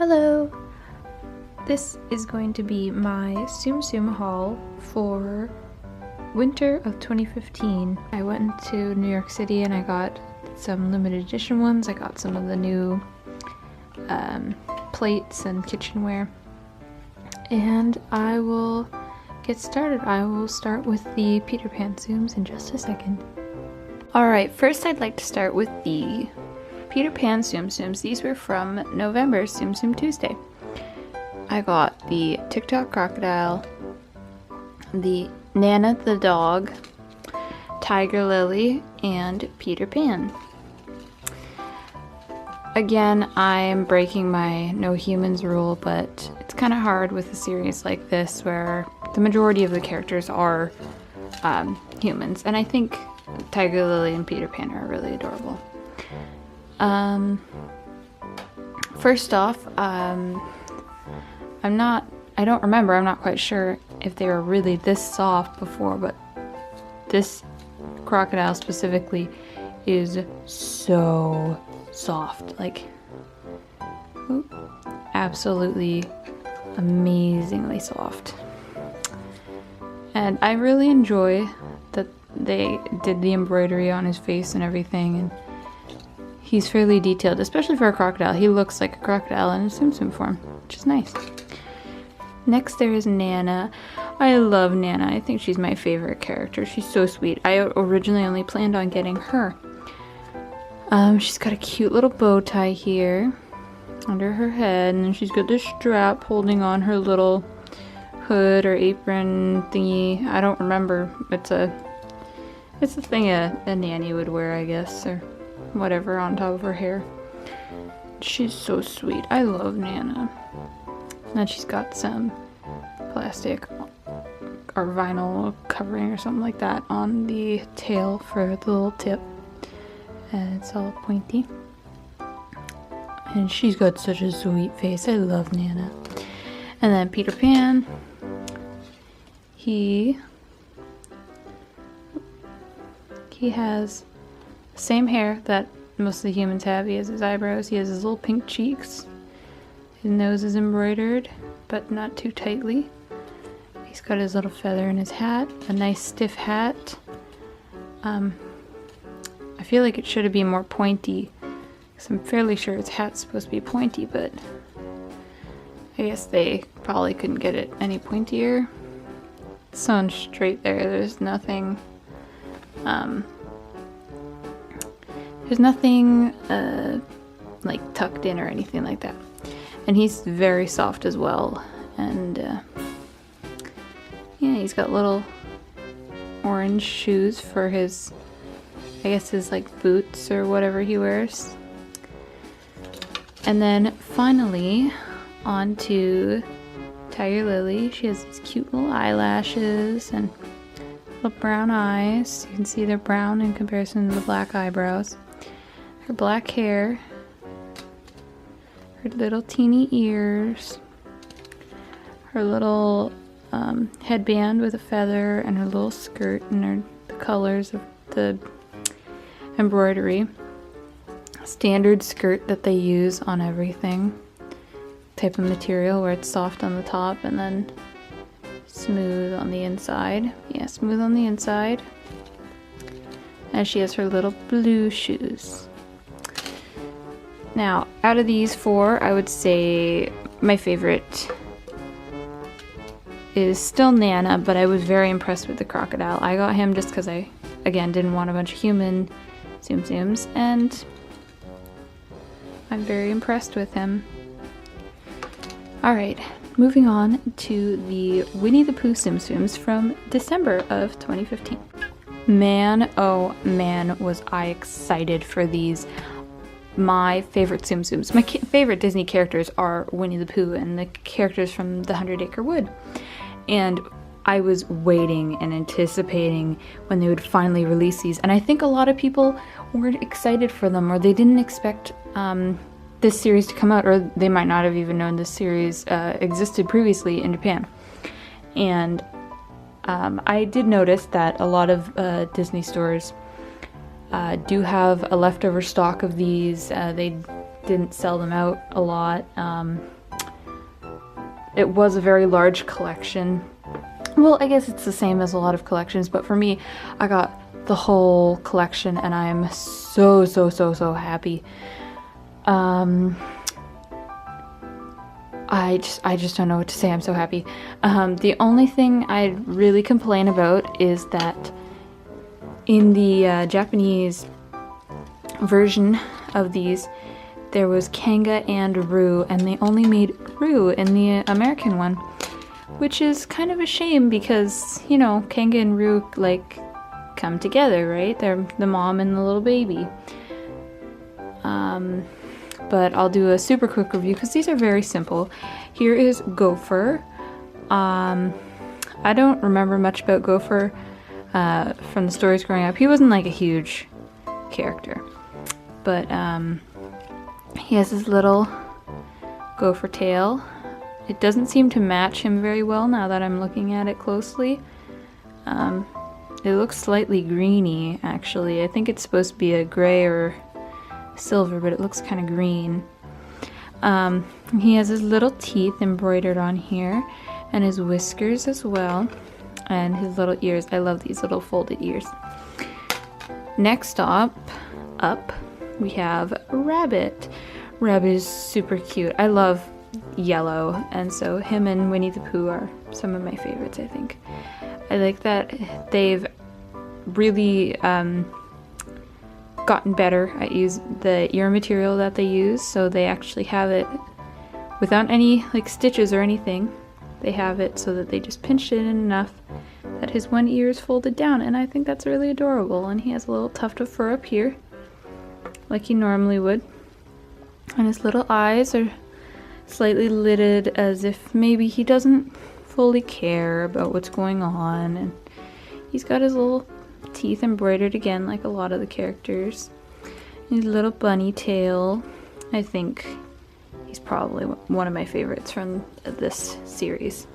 Hello! This is going to be my Tsum Tsum haul for winter of 2015. I went to New York City and I got some limited edition ones. I got some of the new plates and kitchenware. And I will get started. I will start with the Peter Pan Tsums in just a second. Alright, first I'd like to start with the Peter Pan Tsum Tsums. These were from November's Tsum Tsum Tuesday. I got the TikTok crocodile, the Nana the dog, Tiger Lily, and Peter Pan. Again, I'm breaking my no humans rule, but it's kind of hard with a series like this where the majority of the characters are humans, and I think Tiger Lily and Peter Pan are really adorable. First off, I'm not quite sure if they were really this soft before, but this crocodile specifically is so soft, like absolutely amazingly soft. And I really enjoy that they did the embroidery on his face and everything, and he's fairly detailed, especially for a crocodile. He looks like a crocodile in a Tsum Tsum form, which is nice. Next there is Nana. I love Nana. I think she's my favorite character. She's so sweet. I originally only planned on getting her. She's got a cute little bow tie here under her head, and then she's got this strap holding on her little hood or apron thingy. I don't remember. It's a thing a nanny would wear, I guess, or whatever, on top of her hair. She's so sweet. I love Nana. And she's got some plastic or vinyl covering or something like that on the tail for the little tip. And it's all pointy. And she's got such a sweet face. I love Nana. And then Peter Pan. He has the same hair that most of the humans have. He has his eyebrows. He has his little pink cheeks. His nose is embroidered, but not too tightly. He's got his little feather in his hat. A nice stiff hat. I feel like it should be more pointy, because I'm fairly sure his hat's supposed to be pointy, but I guess they probably couldn't get it any pointier. It's so straight there. There's nothing like tucked in or anything like that. And he's very soft as well. And yeah, he's got little orange shoes for his, I guess his like boots or whatever he wears. And then finally on to Tiger Lily. She has these cute little eyelashes and little brown eyes. You can see they're brown in comparison to the black eyebrows. Her black hair. Her little teeny ears. Her little headband with a feather, and her little skirt, and the colors of the embroidery. Standard skirt that they use on everything. Type of material where it's soft on the top and then smooth on the inside. Yeah, smooth on the inside. And she has her little blue shoes. Now, out of these four, I would say my favorite is still Nana, but I was very impressed with the crocodile. I got him just because I, again, didn't want a bunch of human Tsum Tsums, and I'm very impressed with him. Alright, moving on to the Winnie the Pooh Tsum Tsums from December of 2015. Man, oh man, was I excited for these. My favorite Tsum Tsums. My favorite Disney characters are Winnie the Pooh and the characters from the 100-Acre Wood. And I was waiting and anticipating when they would finally release these. And I think a lot of people weren't excited for them, or they didn't expect this series to come out, or they might not have even known this series existed previously in Japan. And I did notice that a lot of Disney stores do have a leftover stock of these. They didn't sell them out a lot. It was a very large collection. Well, I guess it's the same as a lot of collections, but for me, I got the whole collection and I'm so happy. I just don't know what to say. I'm so happy. The only thing I'd really complain about is that in the Japanese version of these, there was Kanga and Roo, and they only made Roo in the American one, which is kind of a shame because, you know, Kanga and Roo like come together, right? They're the mom and the little baby. But I'll do a super quick review because these are very simple. Here is Gopher. I don't remember much about Gopher from the stories growing up. He wasn't like a huge character, but he has his little gopher tail. It doesn't seem to match him very well now that I'm looking at it closely. It looks slightly greeny, actually. I think it's supposed to be a gray or silver, but it looks kind of green. He has his little teeth embroidered on here, and his whiskers as well, and his little ears. I love these little folded ears. Next up, we have Rabbit. Rabbit is super cute. I love yellow, and so him and Winnie the Pooh are some of my favorites, I think. I like that they've really gotten better at the ear material that they use, so they actually have it without any like stitches or anything. They have it so that they just pinched it in enough that his one ear is folded down, and I think that's really adorable. And he has a little tuft of fur up here like he normally would, and his little eyes are slightly lidded as if maybe he doesn't fully care about what's going on, and he's got his little teeth embroidered again like a lot of the characters. His little bunny tail. I think he's probably one of my favorites from this series.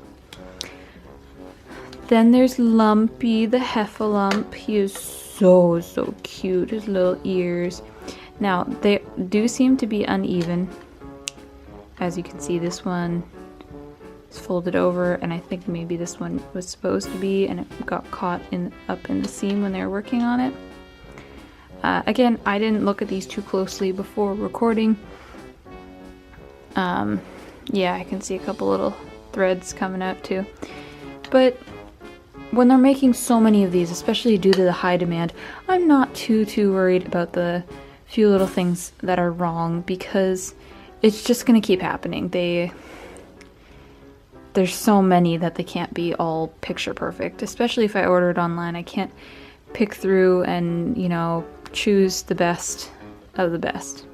Then there's Lumpy the Heffalump. He is so cute. His little ears. Now they do seem to be uneven. As you can see, this one is folded over, and I think maybe this one was supposed to be, and it got caught up in the seam when they were working on it. Again, I didn't look at these too closely before recording. Yeah, I can see a couple little threads coming out too. But when they're making so many of these, especially due to the high demand, I'm not too worried about the few little things that are wrong, because it's just gonna keep happening. There's so many that they can't be all picture perfect, especially if I order it online. I can't pick through and, you know, choose the best of the best.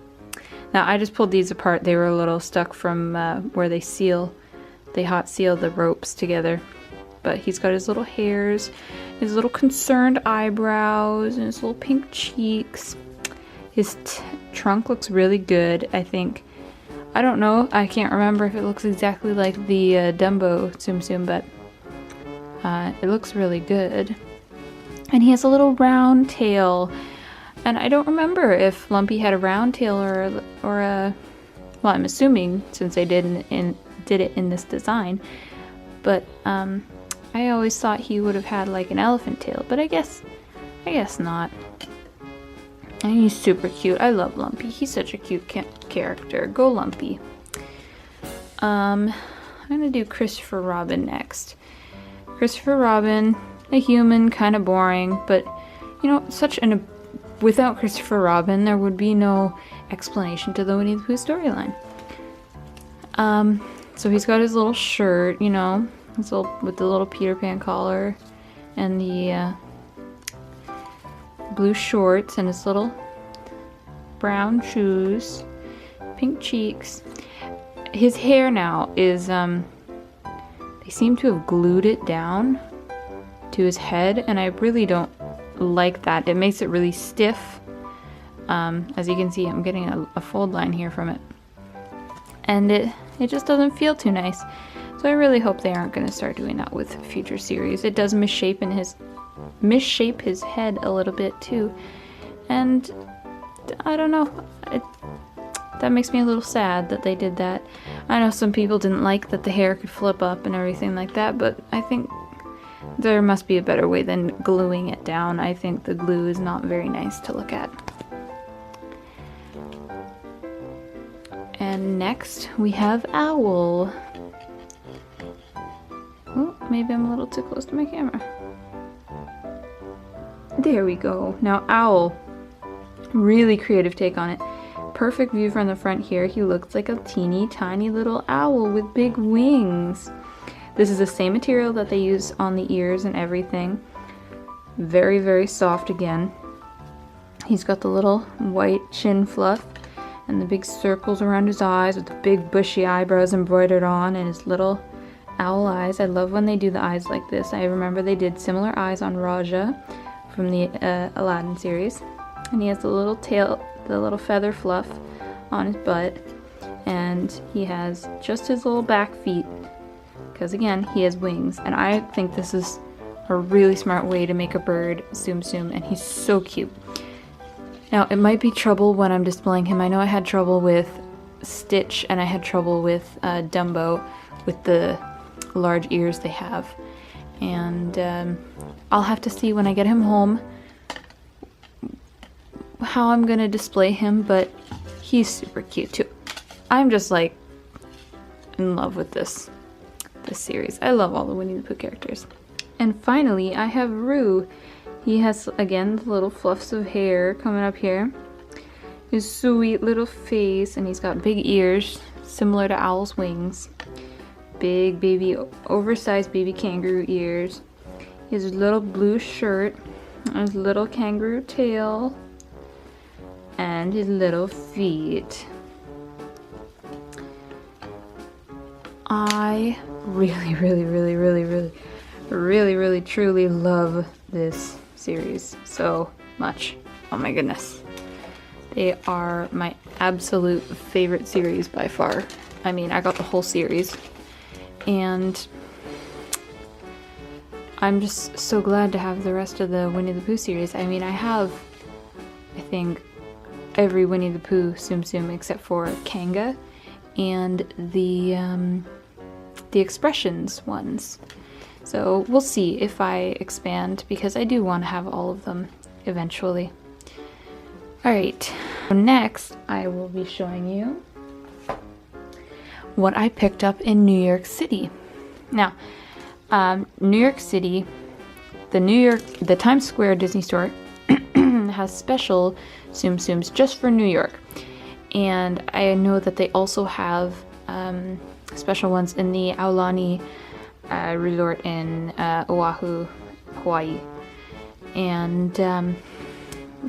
Now I just pulled these apart. They were a little stuck from where they hot seal the ropes together. But he's got his little hairs, his little concerned eyebrows, and his little pink cheeks. His trunk looks really good, I think. I don't know, I can't remember if it looks exactly like the Dumbo Tsum Tsum, but it looks really good. And he has a little round tail, and I don't remember if Lumpy had a round tail or a, well, I'm assuming since they did it in this design, but I always thought he would have had like an elephant tail, but I guess not. And he's super cute. I love Lumpy. He's such a cute character. Go Lumpy. I'm gonna do Christopher Robin next. Christopher Robin, a human, kind of boring, but you know, without Christopher Robin, there would be no explanation to the Winnie the Pooh storyline. So he's got his little shirt, you know, with the little Peter Pan collar, and the blue shorts, and his little brown shoes, pink cheeks. His hair now is, they seem to have glued it down to his head, and I really don't like that. It makes it really stiff. As you can see, I'm getting a fold line here from it. And it just doesn't feel too nice. So I really hope they aren't going to start doing that with future series. It does misshape his head a little bit too. And I don't know. that makes me a little sad that they did that. I know some people didn't like that the hair could flip up and everything like that, but I think there must be a better way than gluing it down. I think the glue is not very nice to look at. And next we have Owl. Oh, maybe I'm a little too close to my camera. There we go. Now Owl, really creative take on it. Perfect view from the front here. He looks like a teeny tiny little owl with big wings. This is the same material that they use on the ears and everything. Very, very soft again. He's got the little white chin fluff and the big circles around his eyes with the big bushy eyebrows embroidered on and his little owl eyes. I love when they do the eyes like this. I remember they did similar eyes on Raja from the Aladdin series. And he has the little tail, the little feather fluff on his butt. And he has just his little back feet, because again, he has wings. And I think this is a really smart way to make a bird Tsum Tsum, and he's so cute. Now, it might be trouble when I'm displaying him. I know I had trouble with Stitch, and I had trouble with Dumbo with the large ears they have. And I'll have to see when I get him home how I'm gonna display him, but he's super cute too. I'm just like in love with this series. I love all the Winnie the Pooh characters. And finally, I have Roo. He has, again, the little fluffs of hair coming up here. His sweet little face, and he's got big ears, similar to Owl's wings. Big baby, oversized baby kangaroo ears. He has his little blue shirt, his little kangaroo tail, and his little feet. I really, truly love this series so much. Oh my goodness. They are my absolute favorite series by far. I mean, I got the whole series. And I'm just so glad to have the rest of the Winnie the Pooh series. I mean, I have, I think, every Winnie the Pooh Tsum Tsum except for Kanga and the Expressions ones. So we'll see if I expand, because I do want to have all of them eventually. Alright, so next I will be showing you what I picked up in New York City. Now, New York City, the Times Square Disney store has special Tsum Tsums just for New York. And I know that they also have special ones in the Aulani resort in Oahu, Hawaii. And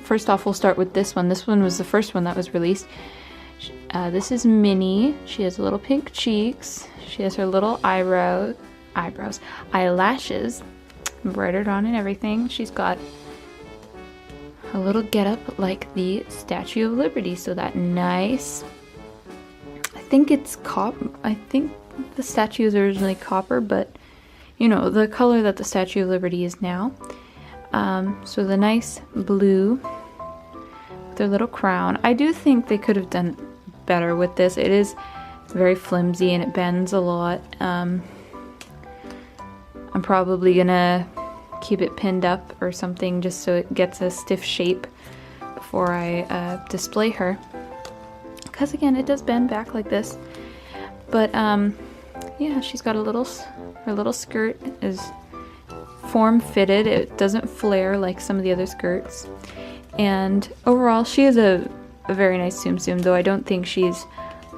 first off, we'll start with this one. This one was the first one that was released. This is Minnie. She has little pink cheeks. She has her little eyelashes embroidered on and everything. She's got a little getup like the Statue of Liberty. So that nice, I think it's copper. I think the statue is originally copper, but you know, the color that the Statue of Liberty is now. So the nice blue with their little crown. I do think they could have done better with this. It's very flimsy and it bends a lot. I'm probably gonna keep it pinned up or something just so it gets a stiff shape before I display her. Because again, it does bend back like this. But yeah, she's got her little skirt is form fitted. It doesn't flare like some of the other skirts. And overall, she is a very nice Tsum Tsum, though I don't think she's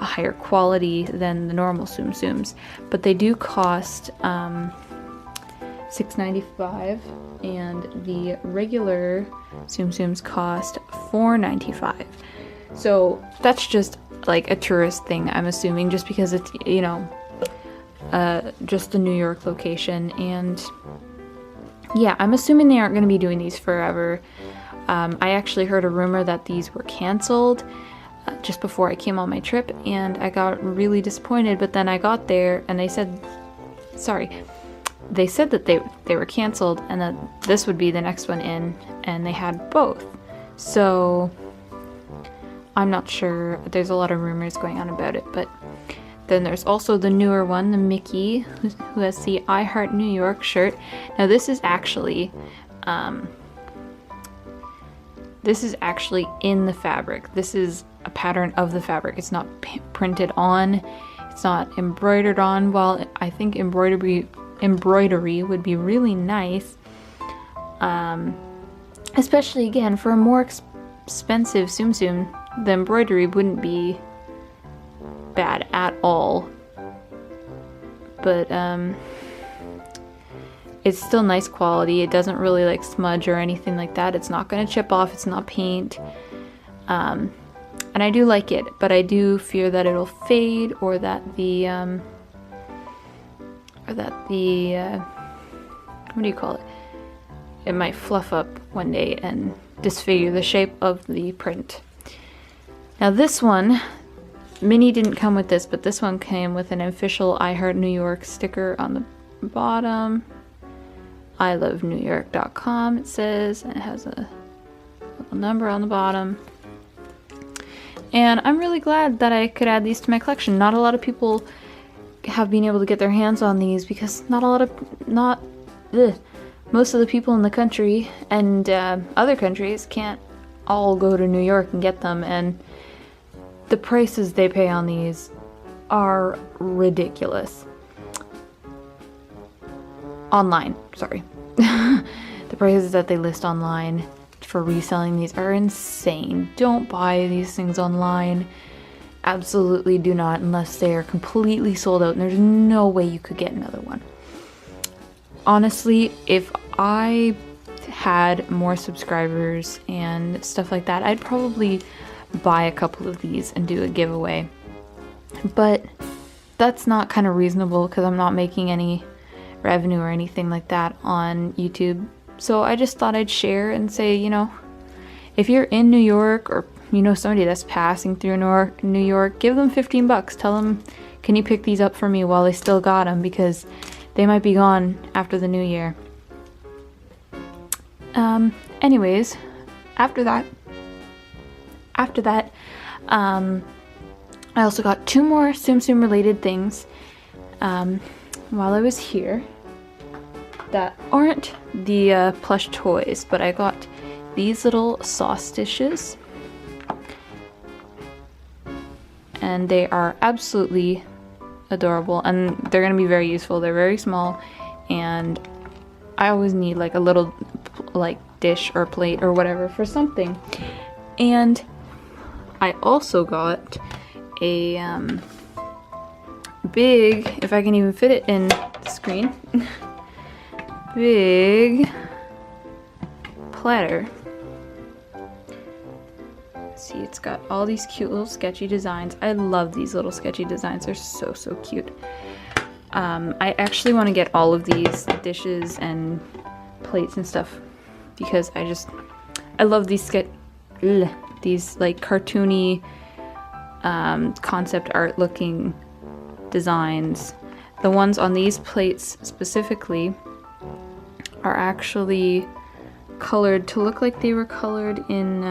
a higher quality than the normal Tsum Tsums. But they do cost $6.95, and the regular Tsum Tsums cost $4.95. So that's just like a tourist thing, I'm assuming, just because it's, you know, just the New York location. And yeah, I'm assuming they aren't going to be doing these forever. I actually heard a rumor that these were canceled just before I came on my trip, and I got really disappointed. But then I got there and they said that they were canceled and that this would be the next one in, and they had both. So I'm not sure. There's a lot of rumors going on about it, but then there's also the newer one, the Mickey, who has the I Heart New York shirt. Now this is actually in the fabric. This is a pattern of the fabric. It's not printed on. It's not embroidered on. While I think embroidery would be really nice, especially again for a more expensive Tsum Tsum, the embroidery wouldn't be bad at all. But it's still nice quality. It doesn't really like smudge or anything like that. It's not going to chip off. It's not paint. And I do like it, but I do fear that it'll fade, or that the what do you call it? It might fluff up one day and disfigure the shape of the print. Now this one, Minnie didn't come with this, but this one came with an official I Heart New York sticker on the bottom. ilovenewyork.com it says, and it has a little number on the bottom. And I'm really glad that I could add these to my collection. Not a lot of people have been able to get their hands on these, because most of the people in the country and other countries can't all go to New York and get them, and the prices they pay on these are ridiculous. Online, sorry. The prices that they list online for reselling these are insane. Don't buy these things online. Absolutely do not, unless they are completely sold out and there's no way you could get another one. Honestly, if I had more subscribers and stuff like that, I'd probably buy a couple of these and do a giveaway. But that's not kind of reasonable, because I'm not making any revenue or anything like that on YouTube. So I just thought I'd share and say, you know, if you're in New York, or you know somebody that's passing through New York, give them 15 bucks. Tell them, can you pick these up for me while they still got them, because they might be gone after the new year. Anyways, after that, I also got 2 more Tsum Tsum related things while I was here that aren't the plush toys, but I got these little sauce dishes, and they are absolutely adorable, and they're gonna be very useful. They're very small, and I always need like a little like dish or plate or whatever for something. And I also got a big, if I can even fit it in the screen, big platter. See, it's got all these cute little sketchy designs. I love these little sketchy designs. They're so cute. I actually want to get all of these dishes and plates and stuff, because I love these these like cartoony concept art looking designs. The ones on these plates specifically are actually colored to look like they were colored in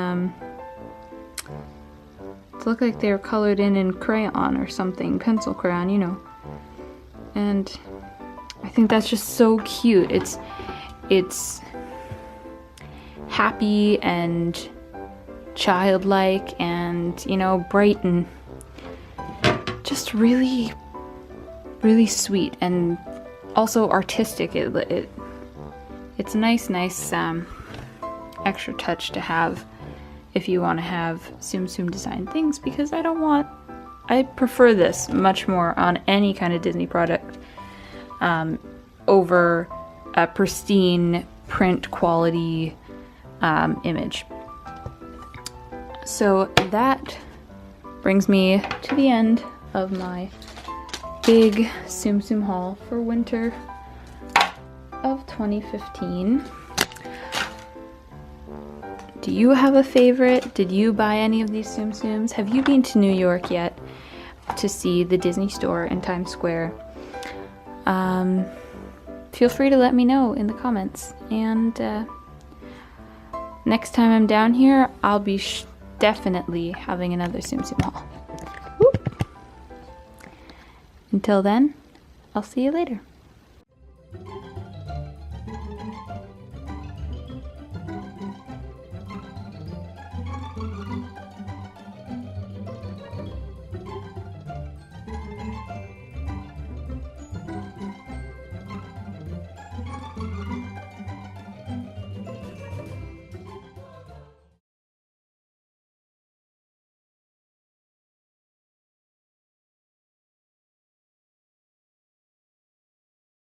in crayon or something, pencil crayon, you know. And I think that's just so cute. It's happy and childlike and, you know, bright and just really sweet, and also artistic. It's a nice extra touch to have if you want to have Tsum Tsum design things, because I prefer this much more on any kind of Disney product over a pristine print quality image. So that brings me to the end of my big Tsum Tsum haul for winter of 2015. Do you have a favorite? Did you buy any of these Tsum Tsums? Have you been to New York yet to see the Disney store in Times Square? Feel free to let me know in the comments. And next time I'm down here, I'll be definitely having another Tsum Tsum haul. Whoop. Until then, I'll see you later.